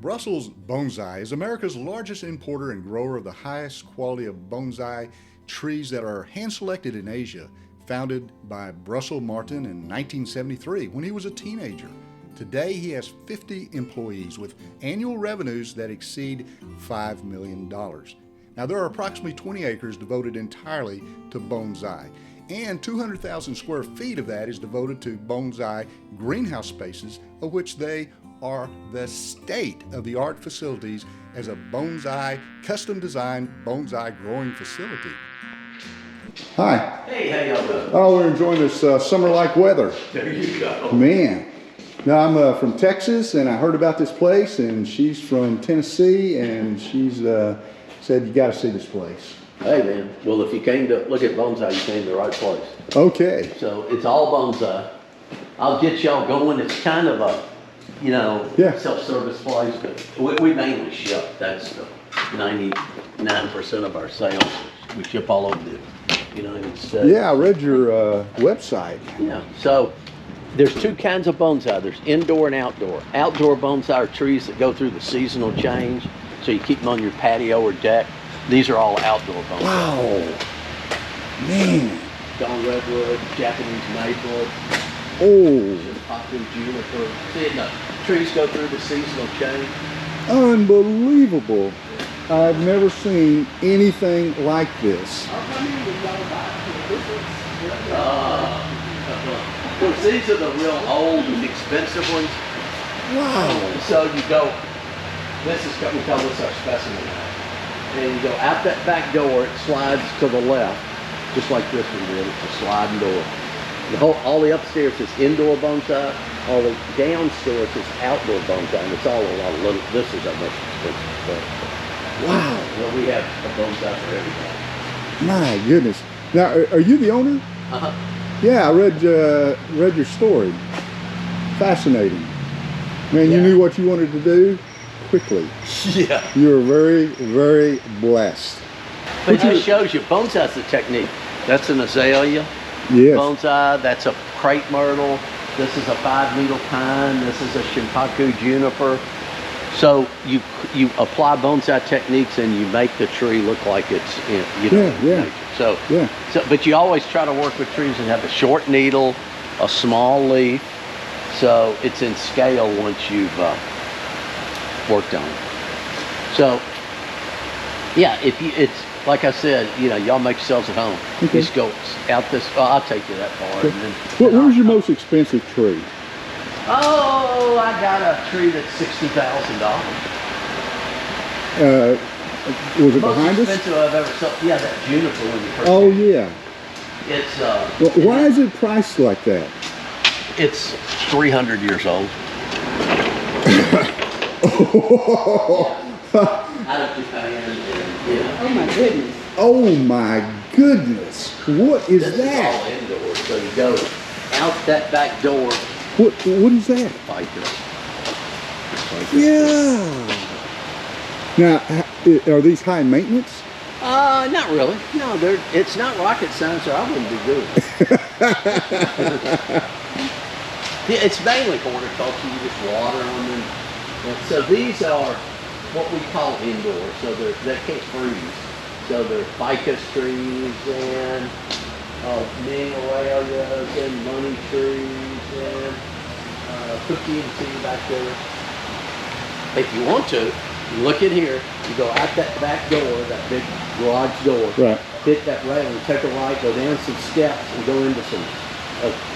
Brussels Bonsai is America's largest importer and grower of the highest quality of bonsai trees that are hand-selected in Asia, founded by Brussel Martin in 1973 when he was a teenager. Today he has 50 employees with annual revenues that exceed $5 million. Now there are approximately 20 acres devoted entirely to bonsai, and 200,000 square feet of that is devoted to bonsai greenhouse spaces, of which they are the state-of-the-art facilities as a bonsai, custom-designed bonsai growing facility. Hi. Hey, how y'all doing? Oh, we're enjoying this summer-like weather. There you go. Man. Now, I'm from Texas, and I heard about this place, and she's from Tennessee, and she's said, you got to see this place. Hey, man. Well, if you came to look at bonsai, you came to the right place. Okay. So it's all bonsai. I'll get y'all going. It's kind of a, self-service place, but we mainly ship. That's 99% of our sales. We ship all over the United States. Yeah, I read your website. Yeah. So there's two kinds of bonsai. There's indoor and outdoor. Outdoor bonsai are trees that go through the seasonal change, so you keep them on your patio or deck. These are all outdoor bonsai. Wow. Man. Gone redwood, Japanese maple. Oh. Shimpaku juniper. See, the trees go through the seasonal change. Unbelievable. I've never seen anything like this. Well, these are the real old and expensive ones. Wow. So you go, we call this our specimen. And you go out that back door, it slides to the left, just like this one did. It's a sliding door. All the upstairs is indoor bonsai. All the downstairs is outdoor bonsai, and it's all a lot of little. This is our most expensive stuff. Wow. Well, we have a bonsai for everybody. My goodness. Now, are you the owner? Uh-huh. Yeah, I read your story. Fascinating. Man, Yeah. You knew what you wanted to do quickly. Yeah. You were very, very blessed. But it just shows you, bonsai's the technique. That's an azalea. Yes. Bonsai, that's a crepe myrtle. This is a 5-needle pine. This is a Shimpaku juniper. So you apply bonsai techniques and you make the tree look like it's nature. So, but you always try to work with trees that have a short needle, a small leaf. So it's in scale once you've worked on it. So yeah, it's like I said, y'all make yourselves at home. Okay. You just go out this. I'll take you that far. Okay. And then, Where's your most expensive tree? Oh, I got a tree that's $60,000. Was it Most behind us? expensive I've ever sold. Yeah, that juniper when you first. Oh, came. yeah. It's Well, why is it priced like that? It's 300 years old. Out of Japan. Oh my goodness. Oh my goodness. What is This that? is all indoors. So you go out that back door. What is that? Ficus. Yeah. Now, are these high maintenance? Not really. No, it's not rocket science, or I wouldn't be doing it. It's mainly horticulture. You just water them. And so these are what we call indoor. So they can't freeze. So they're ficus trees and Ningalalias and money trees and cookie and tea back there. If you want to, you look in here, you go out that back door, that big garage door, Right. hit that railing, take a right, go down some steps and go into a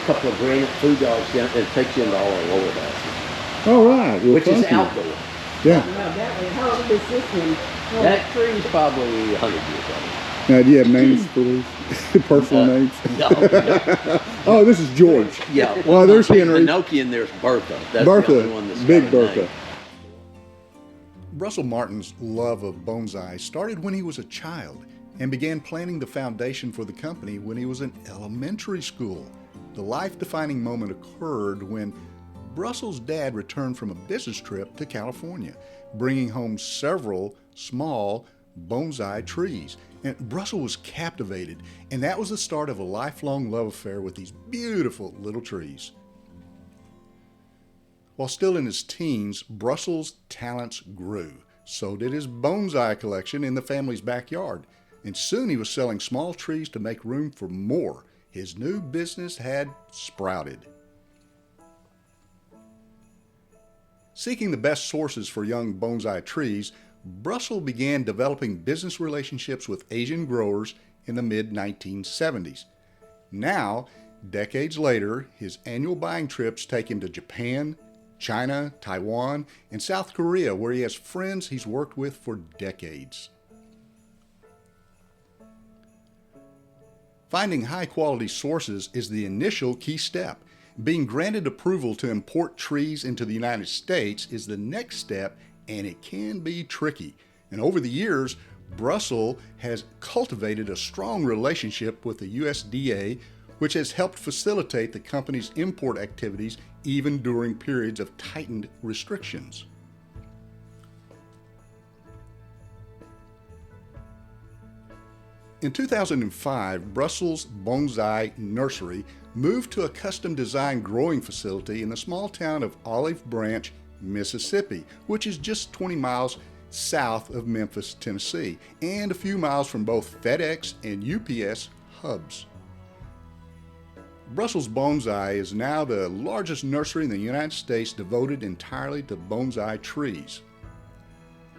couple of granite food dogs down, and it takes you into all our lower basins, All right. Well, which is thank you. outdoor. Yeah. Now that one, how old is this one? That tree's probably 100 years old. Now, do you have names for these? Personal names? No. Oh, this is George. Yeah. Well, there's Henry. Pinocchio and there's Bertha. That's Bertha. the only one that's Big got a Bertha. name. Brussel Martin's love of bonsai started when he was a child and began planning the foundation for the company when he was in elementary school. The life-defining moment occurred when Brussel's dad returned from a business trip to California, bringing home several small bonsai trees. And Brussel was captivated, and that was the start of a lifelong love affair with these beautiful little trees. While still in his teens, Brussels' talents grew. So did his bonsai collection in the family's backyard. And soon he was selling small trees to make room for more. His new business had sprouted. Seeking the best sources for young bonsai trees, Brussel began developing business relationships with Asian growers in the mid-1970s. Now, decades later, his annual buying trips take him to Japan, China, Taiwan, and South Korea, where he has friends he's worked with for decades. Finding high-quality sources is the initial key step. Being granted approval to import trees into the United States is the next step, and it can be tricky. And over the years, Brussel has cultivated a strong relationship with the USDA, which has helped facilitate the company's import activities even during periods of tightened restrictions. In 2005, Brussels Bonsai Nursery moved to a custom-designed growing facility in the small town of Olive Branch, Mississippi, which is just 20 miles south of Memphis, Tennessee, and a few miles from both FedEx and UPS hubs. Brussels Bonsai is now the largest nursery in the United States devoted entirely to bonsai trees.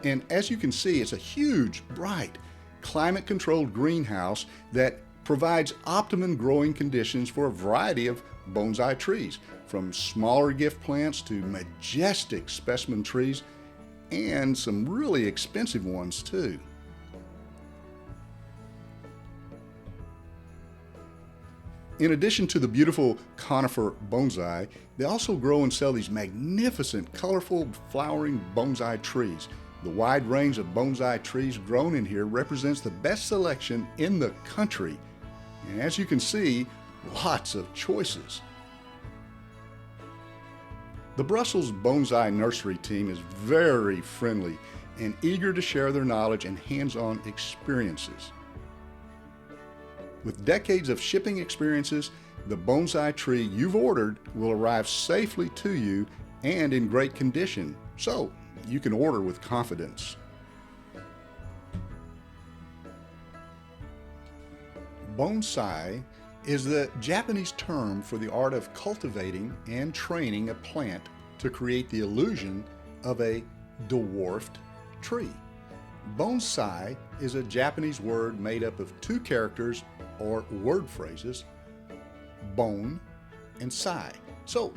And as you can see, it's a huge, bright, climate-controlled greenhouse that provides optimum growing conditions for a variety of bonsai trees, from smaller gift plants to majestic specimen trees, and some really expensive ones too. In addition to the beautiful conifer bonsai, they also grow and sell these magnificent, colorful, flowering bonsai trees. The wide range of bonsai trees grown in here represents the best selection in the country. And as you can see, lots of choices. The Brussels Bonsai Nursery team is very friendly and eager to share their knowledge and hands-on experiences. With decades of shipping experiences, the bonsai tree you've ordered will arrive safely to you and in great condition, so you can order with confidence. Bonsai is the Japanese term for the art of cultivating and training a plant to create the illusion of a dwarfed tree. Bonsai is a Japanese word made up of two characters or word phrases, bon and sai. So,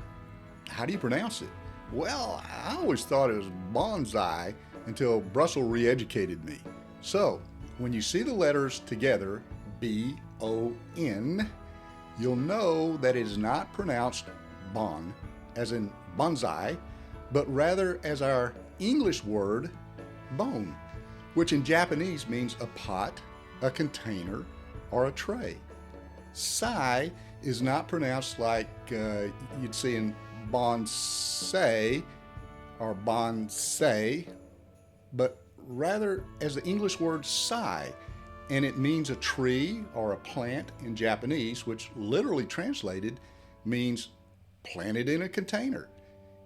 how do you pronounce it? Well, I always thought it was bonsai until Brussel re-educated me. So, when you see the letters together, B-O-N, you'll know that it is not pronounced bon, as in bonsai, but rather as our English word bone, which in Japanese means a pot, a container, or a tray. Sai is not pronounced like you'd see in bonsai or bonsai, but rather as the English word sai, and it means a tree or a plant in Japanese, which literally translated means planted in a container.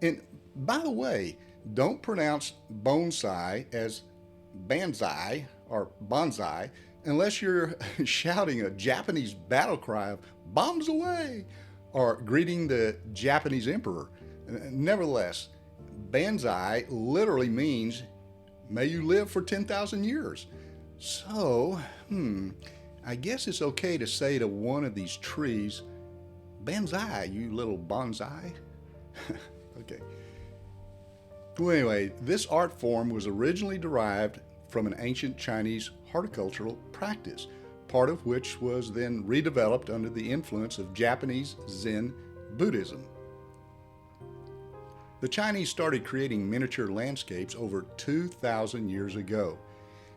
And by the way, don't pronounce bonsai as banzai or bonsai unless you're shouting a Japanese battle cry of bombs away or greeting the Japanese emperor. Nevertheless, banzai literally means may you live for 10,000 years. So, I guess it's okay to say to one of these trees, banzai, you little bonsai. Okay. Well, anyway, this art form was originally derived from an ancient Chinese horticultural practice, part of which was then redeveloped under the influence of Japanese Zen Buddhism. The Chinese started creating miniature landscapes over 2,000 years ago.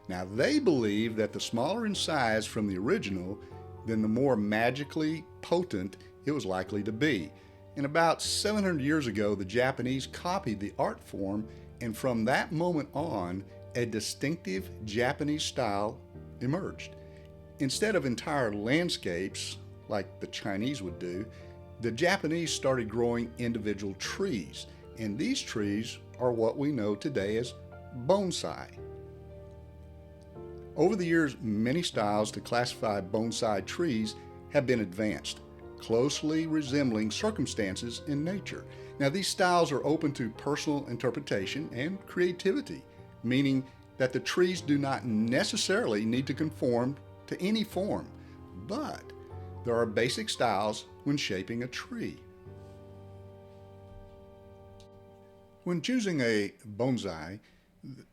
Now, they believe that the smaller in size from the original, then the more magically potent it was likely to be. And about 700 years ago, the Japanese copied the art form, and from that moment on, a distinctive Japanese style emerged. Instead of entire landscapes, like the Chinese would do, the Japanese started growing individual trees. and these trees are what we know today as bonsai. Over the years, many styles to classify bonsai trees have been advanced, closely resembling circumstances in nature. Now, these styles are open to personal interpretation and creativity, meaning that the trees do not necessarily need to conform to any form, but there are basic styles when shaping a tree. When choosing a bonsai,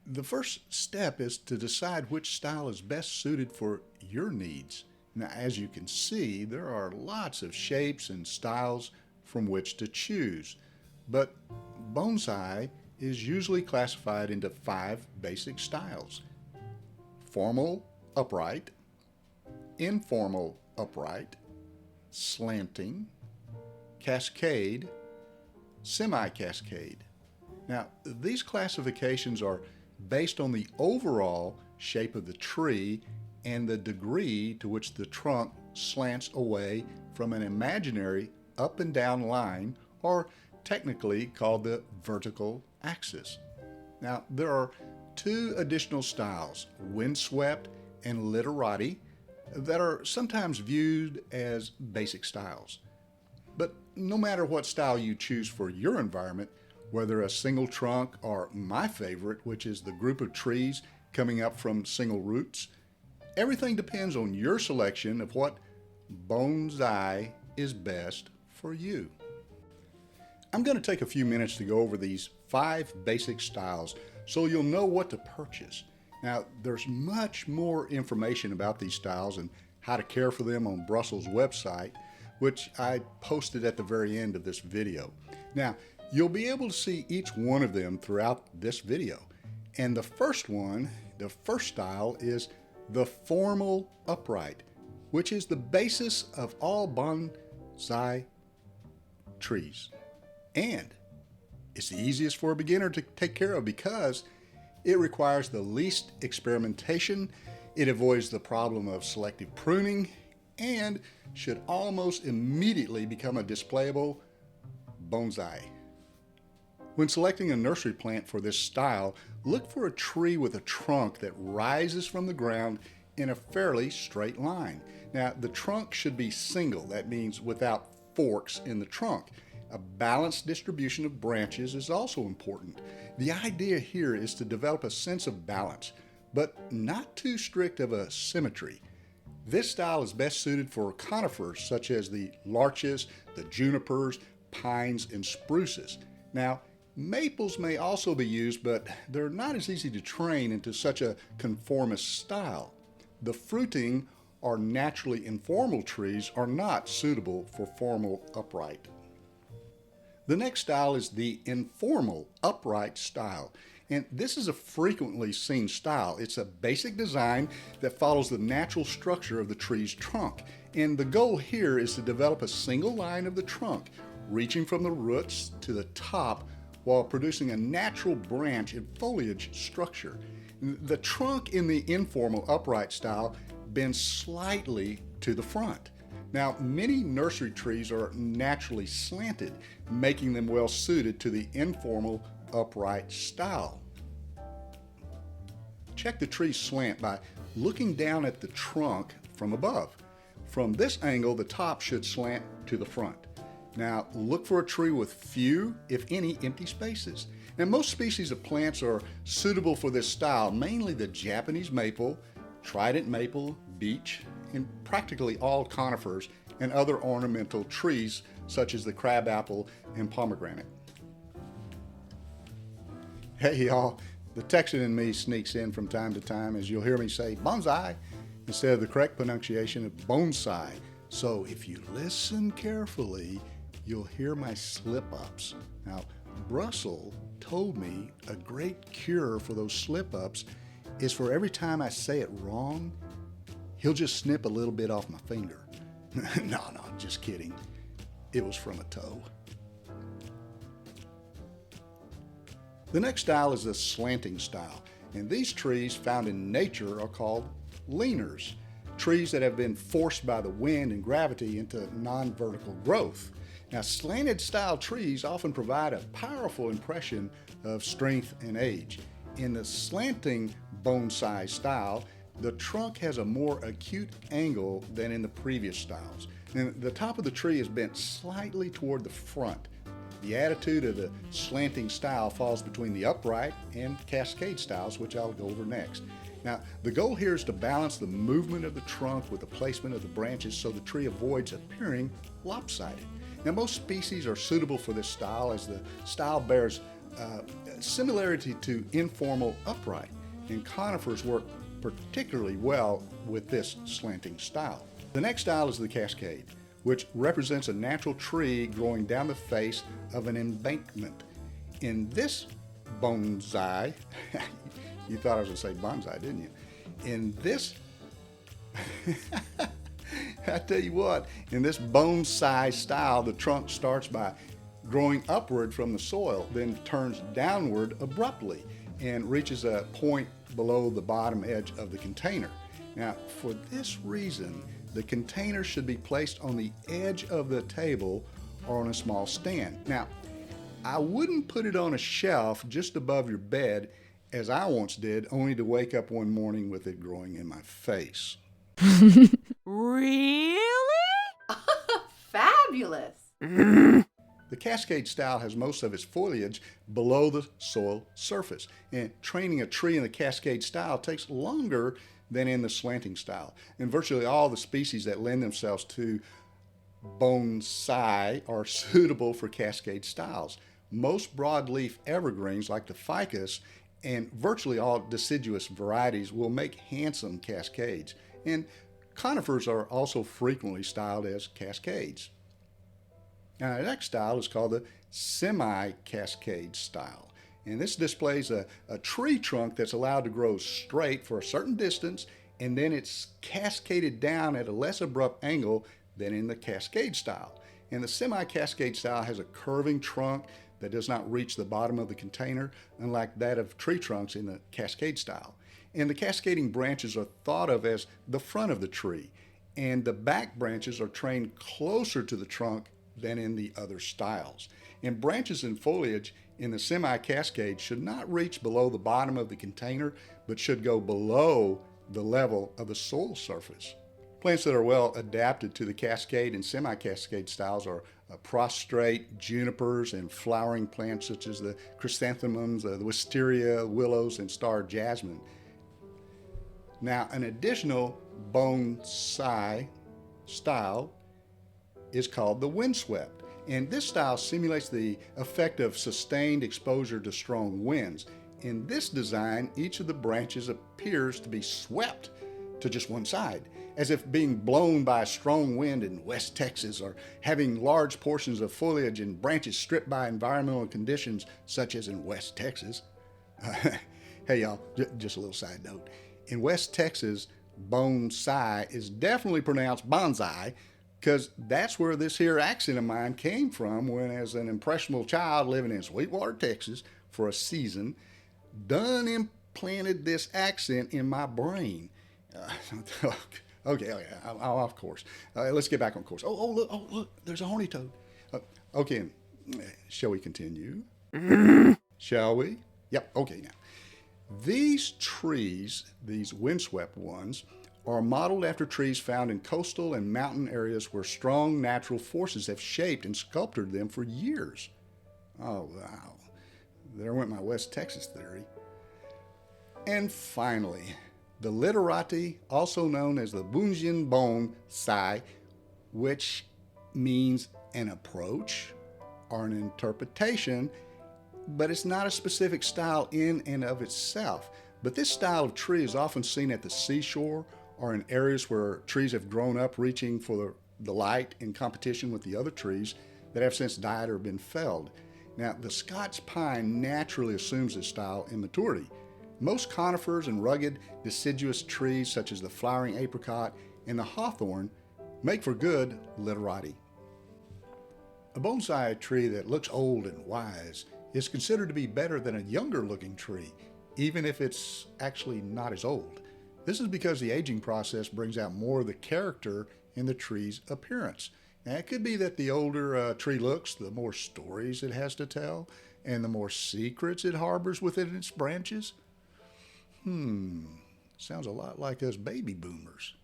the first step is to decide which style is best suited for your needs. Now, as you can see, there are lots of shapes and styles from which to choose, but bonsai is usually classified into 5 basic styles: formal upright, informal upright, slanting, cascade, semi-cascade. Now, these classifications are based on the overall shape of the tree and the degree to which the trunk slants away from an imaginary up and down line, or technically called the vertical axis. Now, there are 2 additional styles, windswept and literati, that are sometimes viewed as basic styles. But no matter what style you choose for your environment, whether a single trunk or my favorite, which is the group of trees coming up from single roots, everything depends on your selection of what bonsai is best for you. I'm going to take a few minutes to go over these 5 basic styles so you'll know what to purchase. Now, there's much more information about these styles and how to care for them on Brussel's website, which I posted at the very end of this video. Now, you'll be able to see each one of them throughout this video. And the first style is the formal upright, which is the basis of all bonsai trees. And it's the easiest for a beginner to take care of because it requires the least experimentation, it avoids the problem of selective pruning, and should almost immediately become a displayable bonsai. When selecting a nursery plant for this style, look for a tree with a trunk that rises from the ground in a fairly straight line. Now, the trunk should be single. That means without forks in the trunk. A balanced distribution of branches is also important. The idea here is to develop a sense of balance, but not too strict of a symmetry. This style is best suited for conifers such as the larches, the junipers, pines, and spruces. Now, maples may also be used, but they're not as easy to train into such a conformist style. The fruiting or naturally informal trees are not suitable for formal upright. The next style is the informal upright style, and this is a frequently seen style. It's a basic design that follows the natural structure of the tree's trunk, and the goal here is to develop a single line of the trunk, reaching from the roots to the top while producing a natural branch and foliage structure. The trunk in the informal upright style bends slightly to the front. Now, many nursery trees are naturally slanted, making them well suited to the informal upright style. Check the tree's slant by looking down at the trunk from above. From this angle, the top should slant to the front. Now, look for a tree with few, if any, empty spaces. Now, most species of plants are suitable for this style, mainly the Japanese maple, trident maple, beech, and practically all conifers and other ornamental trees such as the crabapple and pomegranate. Hey y'all, the Texan in me sneaks in from time to time as you'll hear me say bonsai instead of the correct pronunciation of bonsai. So if you listen carefully, you'll hear my slip-ups. Now, Brussel told me a great cure for those slip-ups is for every time I say it wrong, he'll just snip a little bit off my finger. No, just kidding. It was from a toe. The next style is the slanting style, and these trees found in nature are called leaners, trees that have been forced by the wind and gravity into non-vertical growth. Now, slanted style trees often provide a powerful impression of strength and age. In the slanting bonsai style, the trunk has a more acute angle than in the previous styles. And the top of the tree is bent slightly toward the front. The attitude of the slanting style falls between the upright and cascade styles, which I'll go over next. Now, the goal here is to balance the movement of the trunk with the placement of the branches so the tree avoids appearing lopsided. Now, most species are suitable for this style as the style bears similarity to informal upright, and conifers work particularly well with this slanting style. The next style is the cascade, which represents a natural tree growing down the face of an embankment. In this bonsai, you thought I was going to say bonsai, didn't you? In this, I tell you what, in this bonsai style, the trunk starts by growing upward from the soil, then turns downward abruptly and reaches a point below the bottom edge of the container. Now, for this reason, the container should be placed on the edge of the table or on a small stand. Now, I wouldn't put it on a shelf just above your bed, as I once did, only to wake up one morning with it growing in my face. Really? Fabulous. The cascade style has most of its foliage below the soil surface, and training a tree in the cascade style takes longer than in the slanting style. And virtually all the species that lend themselves to bonsai are suitable for cascade styles. Most broadleaf evergreens like the ficus and virtually all deciduous varieties will make handsome cascades, and conifers are also frequently styled as cascades. Now, the next style is called the semi-cascade style. And this displays a tree trunk that's allowed to grow straight for a certain distance, and then it's cascaded down at a less abrupt angle than in the cascade style. And the semi-cascade style has a curving trunk that does not reach the bottom of the container, unlike that of tree trunks in the cascade style. And the cascading branches are thought of as the front of the tree, and the back branches are trained closer to the trunk than in the other styles. And branches and foliage in the semi-cascade should not reach below the bottom of the container, but should go below the level of the soil surface. Plants that are well adapted to the cascade and semi-cascade styles are prostrate junipers and flowering plants such as the chrysanthemums, the wisteria, willows, and star jasmine. Now, an additional bonsai style is called the windswept, and this style simulates the effect of sustained exposure to strong winds. In this design, each of the branches appears to be swept to just one side, as if being blown by a strong wind in West Texas, or having large portions of foliage and branches stripped by environmental conditions such as in West Texas. Hey y'all, just a little side note. In West Texas, bonsai is definitely pronounced bonsai, because that's where this here accent of mine came from when, as an impressionable child living in Sweetwater, Texas for a season, done implanted this accent in my brain. Okay, off course. Let's get back on course. Look, there's a horny toad. Okay, shall we continue? Shall we? Yep, okay now. These trees, these windswept ones, are modeled after trees found in coastal and mountain areas where strong natural forces have shaped and sculpted them for years. Oh, wow. There went my West Texas theory. And finally, the literati, also known as the Bunjin bonsai, which means an approach or an interpretation, but it's not a specific style in and of itself. But this style of tree is often seen at the seashore or in areas where trees have grown up reaching for the light in competition with the other trees that have since died or been felled. Now, the Scotch pine naturally assumes this style in maturity. Most conifers and rugged deciduous trees such as the flowering apricot and the hawthorn make for good literati. A bonsai tree that looks old and wise is considered to be better than a younger looking tree, even if it's actually not as old. This is because the aging process brings out more of the character in the tree's appearance. Now, it could be that the older a tree looks, the more stories it has to tell, and the more secrets it harbors within its branches. Sounds a lot like us baby boomers.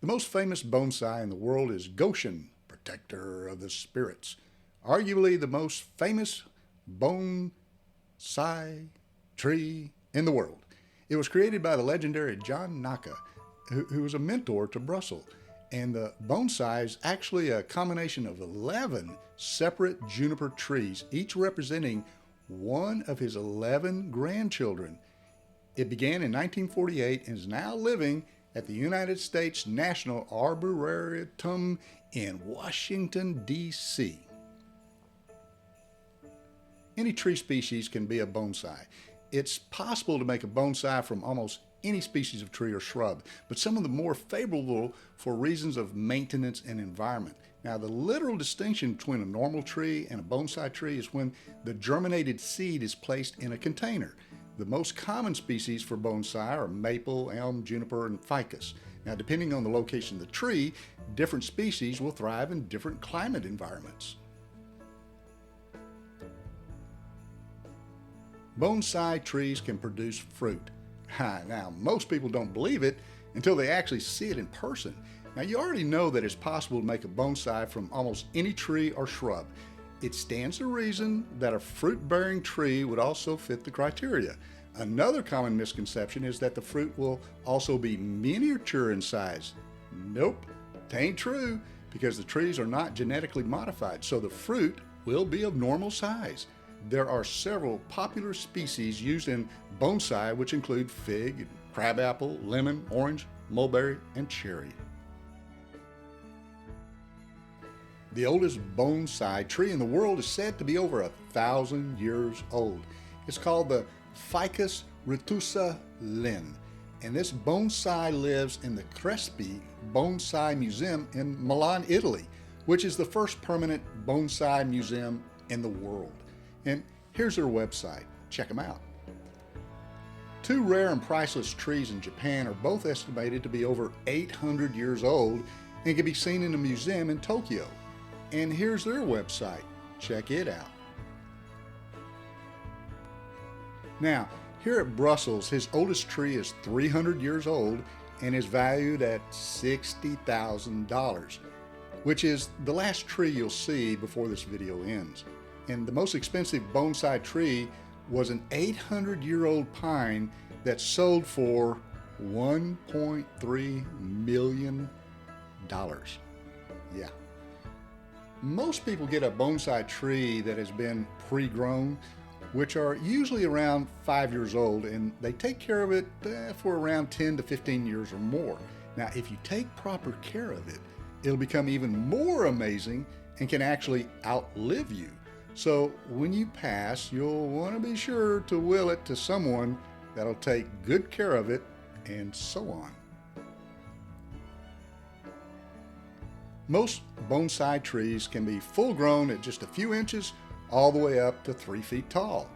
The most famous bonsai in the world is Goshen, protector of the spirits. Arguably the most famous bonsai tree in the world. It was created by the legendary John Naka, who was a mentor to Brussel. And the bonsai is actually a combination of 11 separate juniper trees, each representing one of his 11 grandchildren. It began in 1948 and is now living at the United States National Arboretum in Washington, D.C. Any tree species can be a bonsai. It's possible to make a bonsai from almost any species of tree or shrub, but some of the more favorable for reasons of maintenance and environment. Now, the literal distinction between a normal tree and a bonsai tree is when the germinated seed is placed in a container. The most common species for bonsai are maple, elm, juniper, and ficus. Now, depending on the location of the tree, different species will thrive in different climate environments. Bonsai trees can produce fruit. Now, most people don't believe it until they actually see it in person. Now, you already know that it's possible to make a bonsai from almost any tree or shrub. It stands to reason that a fruit-bearing tree would also fit the criteria. Another common misconception is that the fruit will also be miniature in size. Nope, it ain't true, because the trees are not genetically modified, so the fruit will be of normal size. There are several popular species used in bonsai, which include fig, crabapple, lemon, orange, mulberry, and cherry. The oldest bonsai tree in the world is said to be over 1,000 years old. It's called the Ficus retusa Linn, and this bonsai lives in the Crespi Bonsai Museum in Milan, Italy, which is the first permanent bonsai museum in the world. And here's their website. Check them out. Two rare and priceless trees in Japan are both estimated to be over 800 years old and can be seen in a museum in Tokyo. And here's their website. Check it out. Now, here at Brussels, his oldest tree is 300 years old and is valued at $60,000, which is the last tree you'll see before this video ends. And the most expensive bonsai tree was an 800-year-old pine that sold for $1.3 million. Yeah. Most people get a bonsai tree that has been pre-grown, which are usually around 5 years old, and they take care of it for around 10 to 15 years or more. Now, if you take proper care of it, it'll become even more amazing and can actually outlive you. So when you pass, you'll want to be sure to will it to someone that'll take good care of it, and so on. Most bonsai trees can be full grown at just a few inches all the way up to 3 feet tall.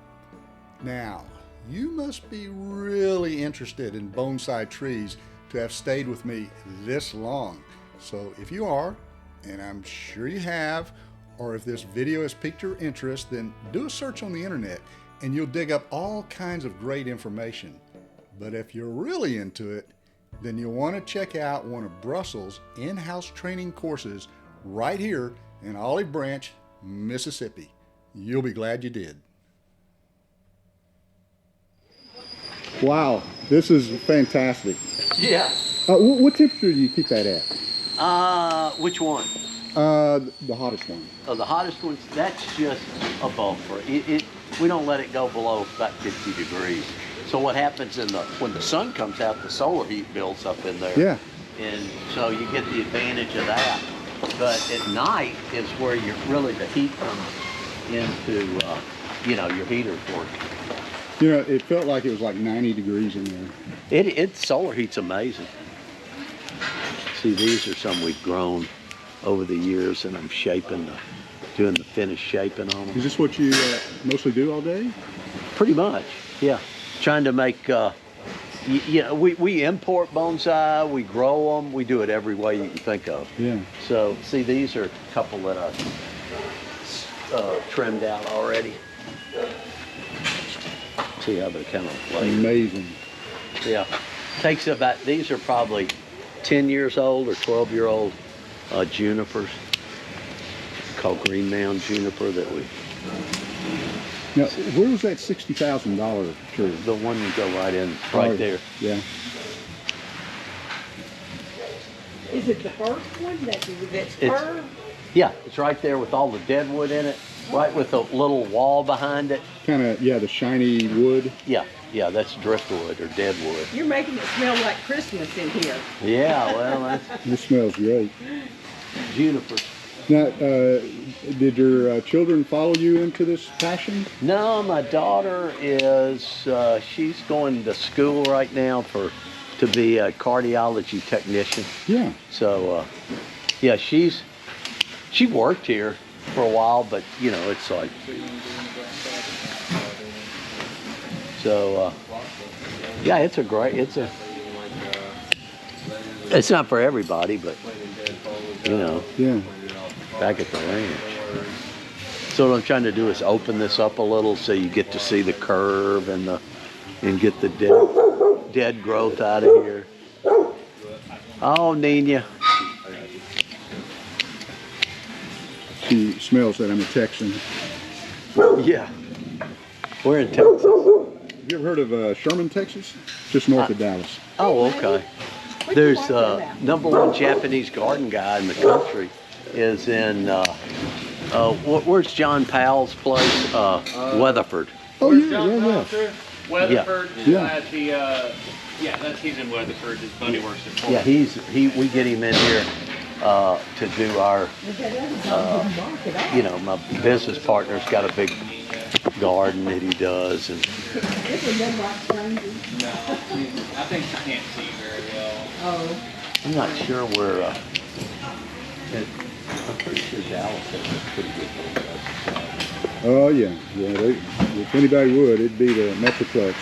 Now, you must be really interested in bonsai trees to have stayed with me this long. So if you are, and I'm sure you have, or if this video has piqued your interest, then do a search on the internet and you'll dig up all kinds of great information. But if you're really into it, then you'll want to check out one of Brussels' in-house training courses right here in Olive Branch, Mississippi. You'll be glad you did. Wow, this is fantastic. Yeah. What temperature do you keep that at? Which one? The hottest one. Oh, the hottest ones, that's just a buffer. We don't let it go below about 50 degrees. So what happens when the sun comes out, the solar heat builds up in there. Yeah. And so you get the advantage of that. But at night is where the heat comes into, your heater for it. You know, it felt like it was like 90 degrees in there. Solar heat's amazing. See, these are some we've grown over the years, and I'm doing the finish shaping on them. Is this what you mostly do all day? Pretty much, yeah. Trying to make Yeah, we import bonsai, we grow them, we do it every way you can think of. Yeah. So, see, these are a couple that I trimmed out already. See how they're kind of like. Amazing. Yeah. Takes about, these are probably 10 years old or 12-year-old junipers called green mound juniper that we. Now, where was that $60,000 tree? The one you go right in, right there. Yeah. Is it the first one that's It's- curved? Yeah, it's right there with all the dead wood in it, right with a little wall behind it. Kind of, yeah, the shiny wood. Yeah, that's driftwood or dead wood. You're making it smell like Christmas in here. Yeah, well, that's This smells great. juniper. Now, did your children follow you into this passion? No, my daughter is, she's going to school right now to be a cardiology technician. Yeah. So, yeah, she worked here for a while, but you know, it's like, so, yeah, it's not for everybody, but you know, Yeah. back at the ranch. So what I'm trying to do is open this up a little so you get to see the curve and get the dead growth out of here. Oh, Nina. She smells that I'm a Texan. Yeah. We're in Texas. Have you ever heard of Sherman, Texas? Just north of Dallas. Oh, okay. There's #1 Japanese garden guy in the country is in, where's John Powell's place? Weatherford. Oh, yeah, yeah. Weatherford. Yeah. He's in Weatherford. His buddy works at Fort. Yeah, we get him in here to do our, my business partner's got a big garden that he does, and This one doesn't like strangers. No, I think she can't see very well. Oh. I'm not sure where. I'm pretty sure Dallas has a pretty good one. Oh, yeah. Yeah, if anybody would, it'd be the Metroplex.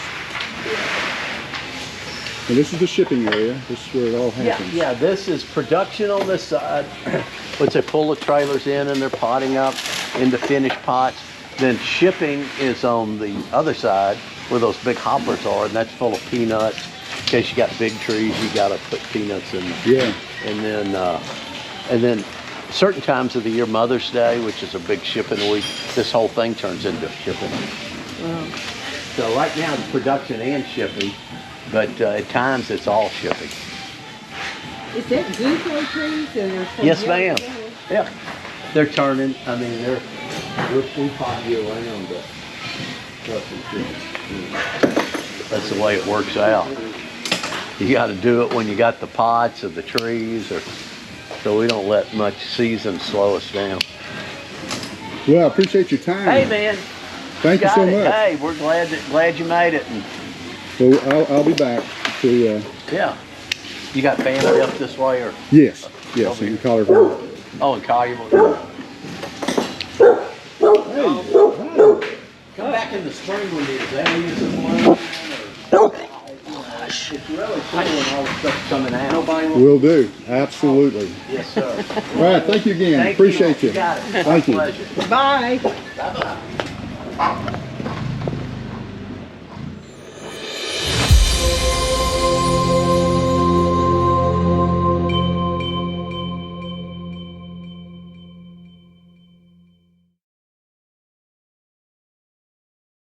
And this is the shipping area. This is where it all happens. Yeah, this is production on this side. Which they pull the trailers in and they're potting up into finished pots. Then shipping is on the other side where those big hoppers are, and that's full of peanuts. In case you got big trees, you got to put peanuts in. Yeah. And then certain times of the year, Mother's Day, which is a big shipping week, this whole thing turns into shipping. Wow. So right now it's production and shipping, but at times it's all shipping. Is that Zuko trees? Yes, ma'am. Yeah, they're turning. I mean, we pot you around, but that's the way it works out. You got to do it when you got the pots of the trees, so we don't let much season slow us down. Well, I appreciate your time. Hey, man. Thank you got so it. much. Hey, we're glad you made it. And, Well, I'll be back to. yeah. You got family up this way, or? Yes, in Colorado. Oh, in Collierville. Come back in the spring when the azaleas are blooming. It's really cool when all the stuff's coming out. Will do. Absolutely. Yes, sir. All right. Thank you again. Thank Appreciate you. Got it. Thank you. Pleasure. Bye. Bye-bye.